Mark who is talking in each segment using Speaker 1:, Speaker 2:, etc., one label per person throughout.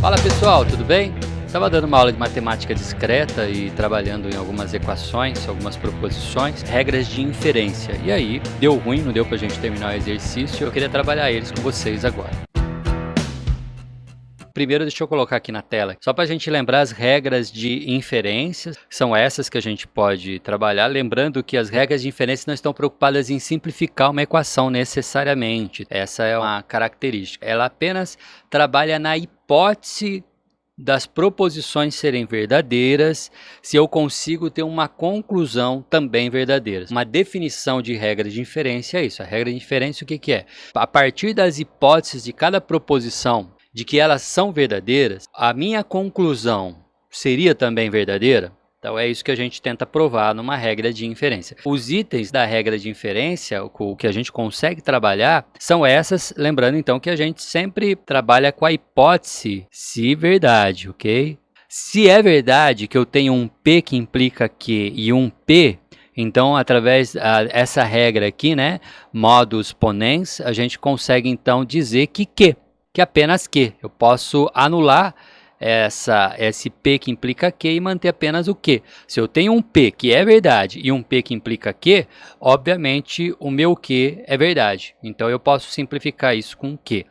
Speaker 1: Fala pessoal, tudo bem? Estava dando uma aula de matemática discreta e trabalhando em algumas equações, algumas proposições, regras de inferência. E aí, deu ruim, não deu pra gente terminar o exercício, eu queria trabalhar eles com vocês agora. Primeiro, deixa eu colocar aqui na tela, só para a gente lembrar as regras de inferências, são essas que a gente pode trabalhar, lembrando que as regras de inferência não estão preocupadas em simplificar uma equação necessariamente, essa é uma característica, ela apenas trabalha na hipótese das proposições serem verdadeiras, se eu consigo ter uma conclusão também verdadeira. Uma definição de regra de inferência é isso, a regra de inferência o que é? A partir das hipóteses de cada proposição, de que elas são verdadeiras, a minha conclusão seria também verdadeira? Então é isso que a gente tenta provar numa regra de inferência. Os itens da regra de inferência, o que a gente consegue trabalhar, são essas, lembrando então que a gente sempre trabalha com a hipótese se verdade, ok? Se é verdade que eu tenho um P que implica Q e um P, então, através dessa regra aqui, né, modus ponens, a gente consegue então dizer que Q, que apenas Q. Eu posso anular esse P que implica Q e manter apenas o Q. Se eu tenho um P que é verdade e um P que implica Q, obviamente o meu Q é verdade. Então eu posso simplificar isso com Q.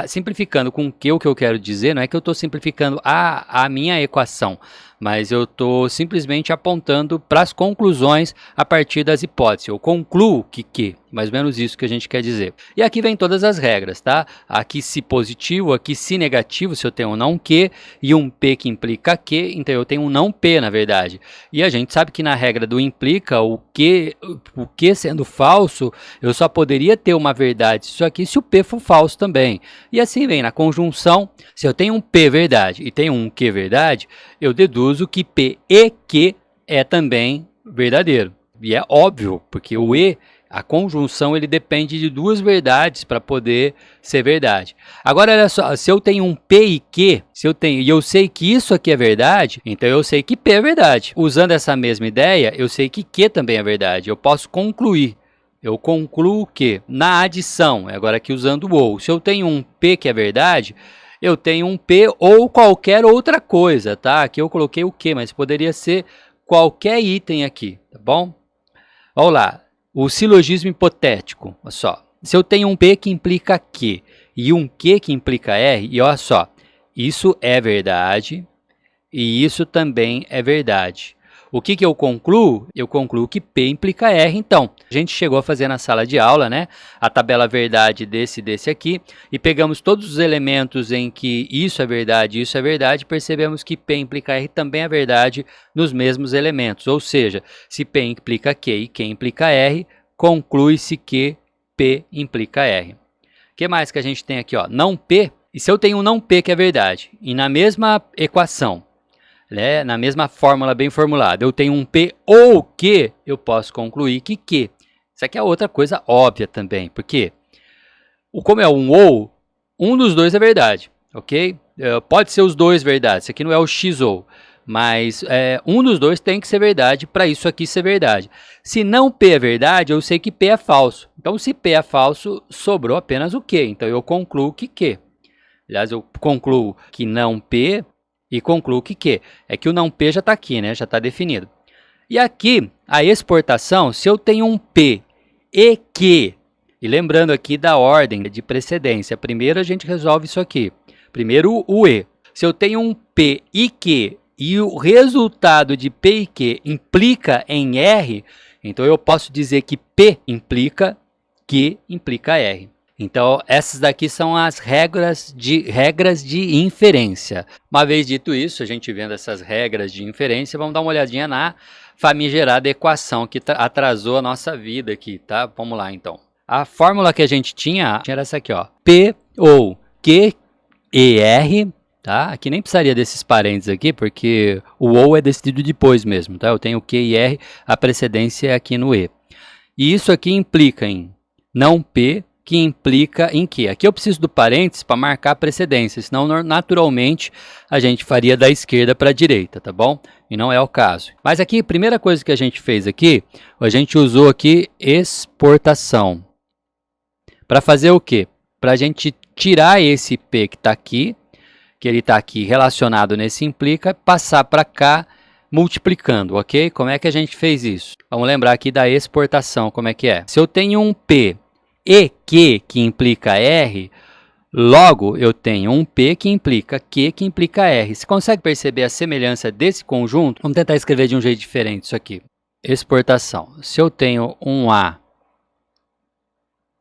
Speaker 1: Simplificando com Q, o que eu quero dizer não é que eu estou simplificando a minha equação, mas eu estou simplesmente apontando para as conclusões a partir das hipóteses. Eu concluo que Q, mais ou menos isso que a gente quer dizer. E aqui vem todas as regras, tá? Aqui se positivo, aqui se negativo, se eu tenho um não Q e um P que implica Q, então eu tenho um não P, na verdade. E a gente sabe que na regra do implica, o Q sendo falso, eu só poderia ter uma verdade isso aqui se o P for falso também. E assim vem, na conjunção, se eu tenho um P verdade e tenho um Q verdade, eu deduzo que P e Q é também verdadeiro. E é óbvio, porque o E, a conjunção, ele depende de duas verdades para poder ser verdade. Agora, olha só, se eu tenho um P e Q, e eu sei que isso aqui é verdade, então eu sei que P é verdade. Usando essa mesma ideia, eu sei que Q também é verdade. Eu posso concluir. Eu concluo que na adição, agora aqui usando o ou, se eu tenho um P que é verdade, eu tenho um P ou qualquer outra coisa, tá? Aqui eu coloquei o Q, mas poderia ser qualquer item aqui, tá bom? Vamos lá, o silogismo hipotético, olha só. Se eu tenho um P que implica Q e um Q que implica R, e olha só, isso é verdade e isso também é verdade. O que eu concluo? Eu concluo que P implica R, então. A gente chegou a fazer na sala de aula, né, a tabela verdade desse aqui, e pegamos todos os elementos em que isso é verdade, percebemos que P implica R também é verdade nos mesmos elementos. Ou seja, se P implica Q e Q implica R, conclui-se que P implica R. O que mais que a gente tem aqui? Ó? Não P, e se eu tenho um não P que é verdade, e na mesma equação, né, na mesma fórmula bem formulada, eu tenho um P ou Q, eu posso concluir que Q. Isso aqui é outra coisa óbvia também, porque como é um ou, um dos dois é verdade, ok? Pode ser os dois verdades, isso aqui não é o X ou, mas um dos dois tem que ser verdade para isso aqui ser verdade. Se não P é verdade, eu sei que P é falso. Então, se P é falso, sobrou apenas o Q. Então, eu concluo que Q. Aliás, eu concluo que não P e concluo que Q. É que o não P já está aqui, né? Já está definido. E aqui, a exportação, se eu tenho um P e Q, e lembrando aqui da ordem de precedência, primeiro a gente resolve isso aqui. Primeiro o E. Se eu tenho um P e Q e o resultado de P e Q implica em R, então eu posso dizer que P implica Q implica R. Então, essas daqui são as regras de inferência. Uma vez dito isso, a gente vendo essas regras de inferência, vamos dar uma olhadinha na famigerada equação que atrasou a nossa vida aqui, tá? Vamos lá, então. A fórmula que a gente tinha era essa aqui, ó. P ou Q e R, tá? Aqui nem precisaria desses parênteses aqui, porque o ou é decidido depois mesmo, tá? Eu tenho Q e R, a precedência é aqui no E. E isso aqui implica em não P, que implica em que? Aqui eu preciso do parênteses para marcar a precedência, senão naturalmente a gente faria da esquerda para a direita, tá bom? E não é o caso. Mas aqui, a primeira coisa que a gente fez aqui, a gente usou aqui exportação. Para fazer o quê? Para a gente tirar esse P que está aqui que ele está aqui relacionado nesse implica, passar para cá multiplicando, ok? Como é que a gente fez isso? Vamos lembrar aqui da exportação, como é que é? Se eu tenho um P e Q que implica R, logo eu tenho um P que implica Q que implica R. Você consegue perceber a semelhança desse conjunto? Vamos tentar escrever de um jeito diferente isso aqui. Exportação. Se eu tenho um A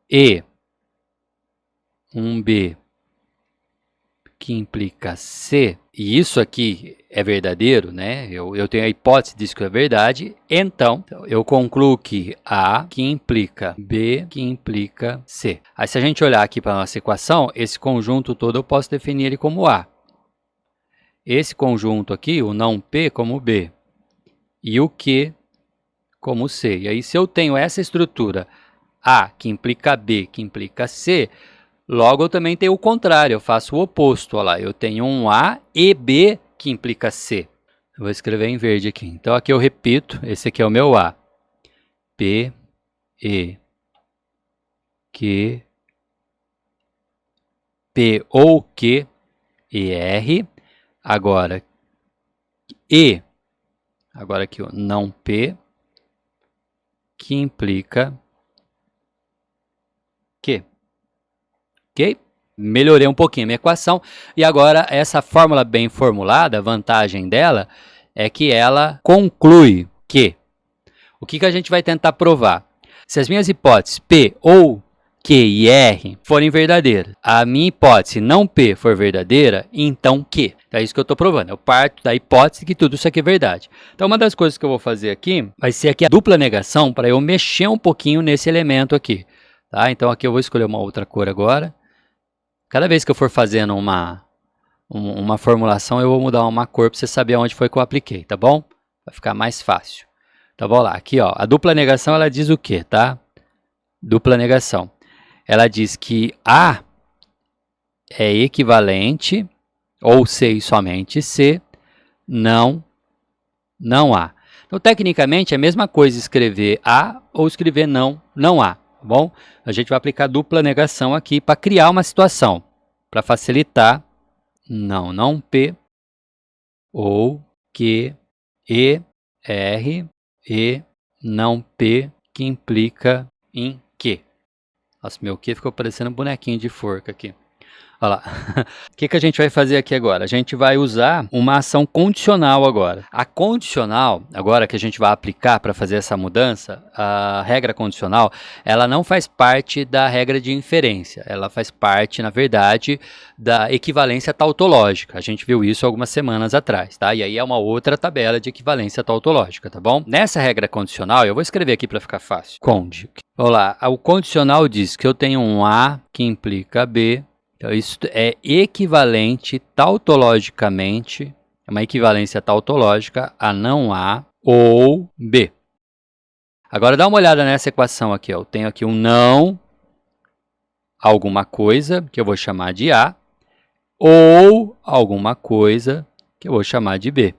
Speaker 1: e um B que implica C, e isso aqui é verdadeiro, né? Eu tenho a hipótese disso que é verdade, então eu concluo que A que implica B que implica C. Aí se a gente olhar aqui para a nossa equação, esse conjunto todo eu posso definir ele como A. Esse conjunto aqui, o não P como B, e o Q como C. E aí se eu tenho essa estrutura A que implica B que implica C, logo eu também tenho o contrário, eu faço o oposto. Olha lá, eu tenho um A e B que implica C. Eu vou escrever em verde aqui. Então aqui eu repito, esse aqui é o meu A. P, E, Q, P ou Q, E, R. Agora, E, agora aqui o não P, que implica Q. Ok? Melhorei um pouquinho a minha equação. E agora, essa fórmula bem formulada, a vantagem dela é que ela conclui que... O que a gente vai tentar provar? Se as minhas hipóteses P ou Q e R forem verdadeiras, a minha hipótese não P for verdadeira, então Q. Então é isso que eu estou provando. Eu parto da hipótese que tudo isso aqui é verdade. Então uma das coisas que eu vou fazer aqui vai ser aqui a dupla negação para eu mexer um pouquinho nesse elemento aqui. Tá? Então aqui eu vou escolher uma outra cor agora. Cada vez que eu for fazendo uma formulação, eu vou mudar uma cor para você saber onde foi que eu apliquei, tá bom? Vai ficar mais fácil. Então, vamos lá. Aqui, ó, a dupla negação, ela diz o quê, tá? Dupla negação. Ela diz que A é equivalente, ou C e somente C, não A. Então, tecnicamente, é a mesma coisa escrever A ou escrever não A. Tá bom? A gente vai aplicar dupla negação aqui para criar uma situação, para facilitar não P ou Q, E, R, E, não P, que implica em Q. Nossa, meu Q ficou parecendo um bonequinho de forca aqui. Olha lá. O que a gente vai fazer aqui agora? A gente vai usar uma ação condicional agora. A condicional, agora que a gente vai aplicar para fazer essa mudança, a regra condicional, ela não faz parte da regra de inferência. Ela faz parte, na verdade, da equivalência tautológica. A gente viu isso algumas semanas atrás, tá? E aí é uma outra tabela de equivalência tautológica, tá bom? Nessa regra condicional, eu vou escrever aqui para ficar fácil. Cond. Olha lá, o condicional diz que eu tenho um A que implica B. Então, isso é equivalente tautologicamente, é uma equivalência tautológica a não A ou B. Agora, dá uma olhada nessa equação aqui. Ó. Eu tenho aqui um não alguma coisa, que eu vou chamar de A, ou alguma coisa, que eu vou chamar de B.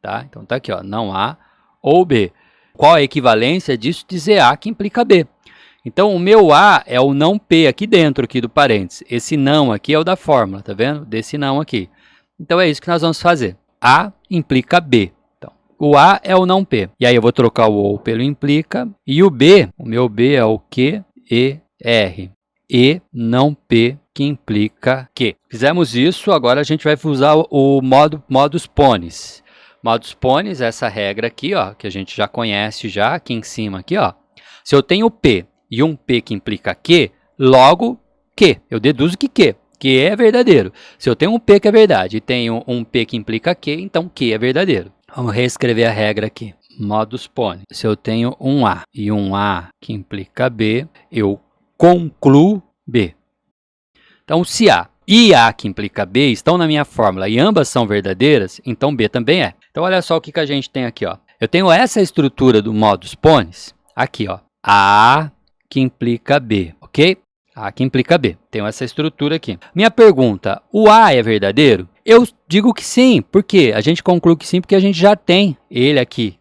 Speaker 1: Tá? Então, tá aqui, ó, não A ou B. Qual a equivalência disso? Dizer A que implica B. Então, o meu A é o não P aqui dentro aqui do parênteses. Esse não aqui é o da fórmula, tá vendo? Desse não aqui. Então, é isso que nós vamos fazer. A implica B. Então, o A é o não P. E aí, eu vou trocar o ou pelo implica. E o B, o meu B é o Q, E, R. E não P, que implica Q. Fizemos isso, agora a gente vai usar o modus ponens. Modus ponens, essa regra aqui, ó, que a gente já conhece já, aqui em cima, aqui, ó. Se eu tenho P e um P que implica Q, logo Q. Eu deduzo que Q é verdadeiro. Se eu tenho um P que é verdade e tenho um P que implica Q, então Q é verdadeiro. Vamos reescrever a regra aqui. Modus ponens. Se eu tenho um A e um A que implica B, eu concluo B. Então, se A e A que implica B estão na minha fórmula e ambas são verdadeiras, então B também é. Então, olha só o que a gente tem aqui. Ó. Eu tenho essa estrutura do modus ponens aqui, ó. A que implica B, ok? A que implica B. Tenho essa estrutura aqui. Minha pergunta, o A é verdadeiro? Eu digo que sim. Por quê? A gente conclui que sim porque a gente já tem ele aqui.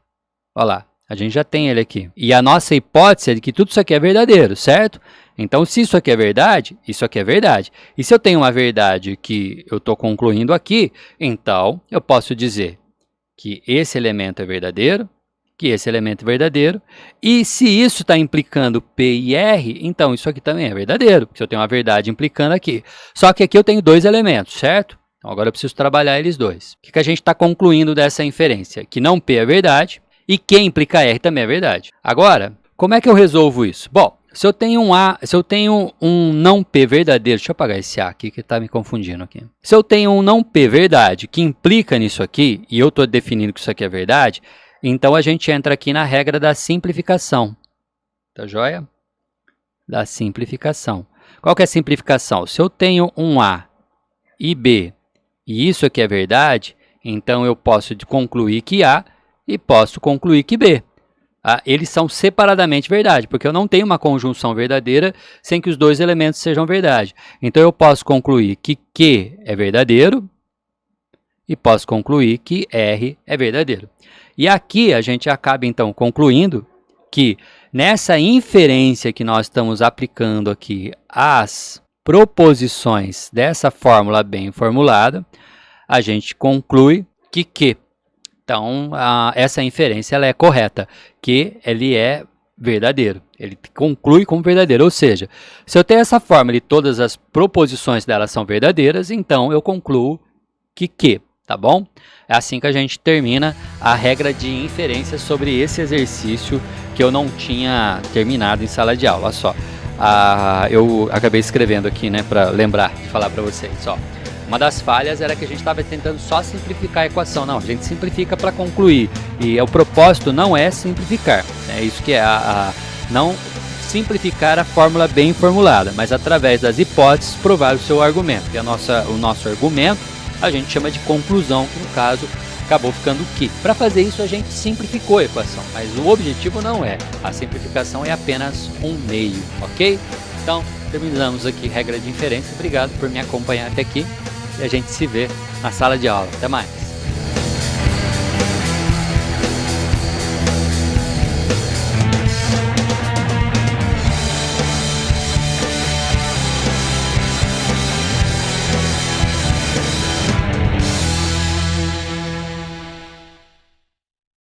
Speaker 1: Olha lá, a gente já tem ele aqui. E a nossa hipótese é de que tudo isso aqui é verdadeiro, certo? Então, se isso aqui é verdade, isso aqui é verdade. E se eu tenho uma verdade que eu estou concluindo aqui, então eu posso dizer que esse elemento é verdadeiro, que esse elemento é verdadeiro, e se isso está implicando P e R, então isso aqui também é verdadeiro, porque eu tenho uma verdade implicando aqui. Só que aqui eu tenho dois elementos, certo? Então agora eu preciso trabalhar eles dois. O que a gente está concluindo dessa inferência? Que não P é verdade e que implica R também é verdade. Agora, como é que eu resolvo isso? Bom, se eu tenho um não P verdadeiro, deixa eu apagar esse A aqui que está me confundindo aqui. Se eu tenho um não P verdade que implica nisso aqui, e eu estou definindo que isso aqui é verdade, então a gente entra aqui na regra da simplificação. Tá joia? Da simplificação. Qual que é a simplificação? Se eu tenho um A e B, e isso aqui é verdade, então eu posso concluir que A e posso concluir que B. Eles são separadamente verdade, porque eu não tenho uma conjunção verdadeira sem que os dois elementos sejam verdade. Então eu posso concluir que Q é verdadeiro e posso concluir que R é verdadeiro. E aqui a gente acaba então concluindo que nessa inferência que nós estamos aplicando aqui às proposições dessa fórmula bem formulada, a gente conclui que Q. Então, essa inferência ela é correta, que ele é verdadeiro. Ele conclui como verdadeiro, ou seja, se eu tenho essa fórmula e todas as proposições dela são verdadeiras, então eu concluo que Q, tá bom? É assim que a gente termina a regra de inferência sobre esse exercício que eu não tinha terminado em sala de aula. Olha só, eu acabei escrevendo aqui, né, para lembrar de falar para vocês, ó. Uma das falhas era que a gente estava tentando só simplificar a equação. Não, a gente simplifica para concluir. E o propósito não é simplificar. É isso que é não simplificar a fórmula bem formulada, mas através das hipóteses provar o seu argumento. E o nosso argumento a gente chama de conclusão, que no caso acabou ficando que. Para fazer isso a gente simplificou a equação, mas o objetivo não é. A simplificação é apenas um meio, ok? Então, terminamos aqui regra de inferência. Obrigado por me acompanhar até aqui. E a gente se vê na sala de aula. Até mais!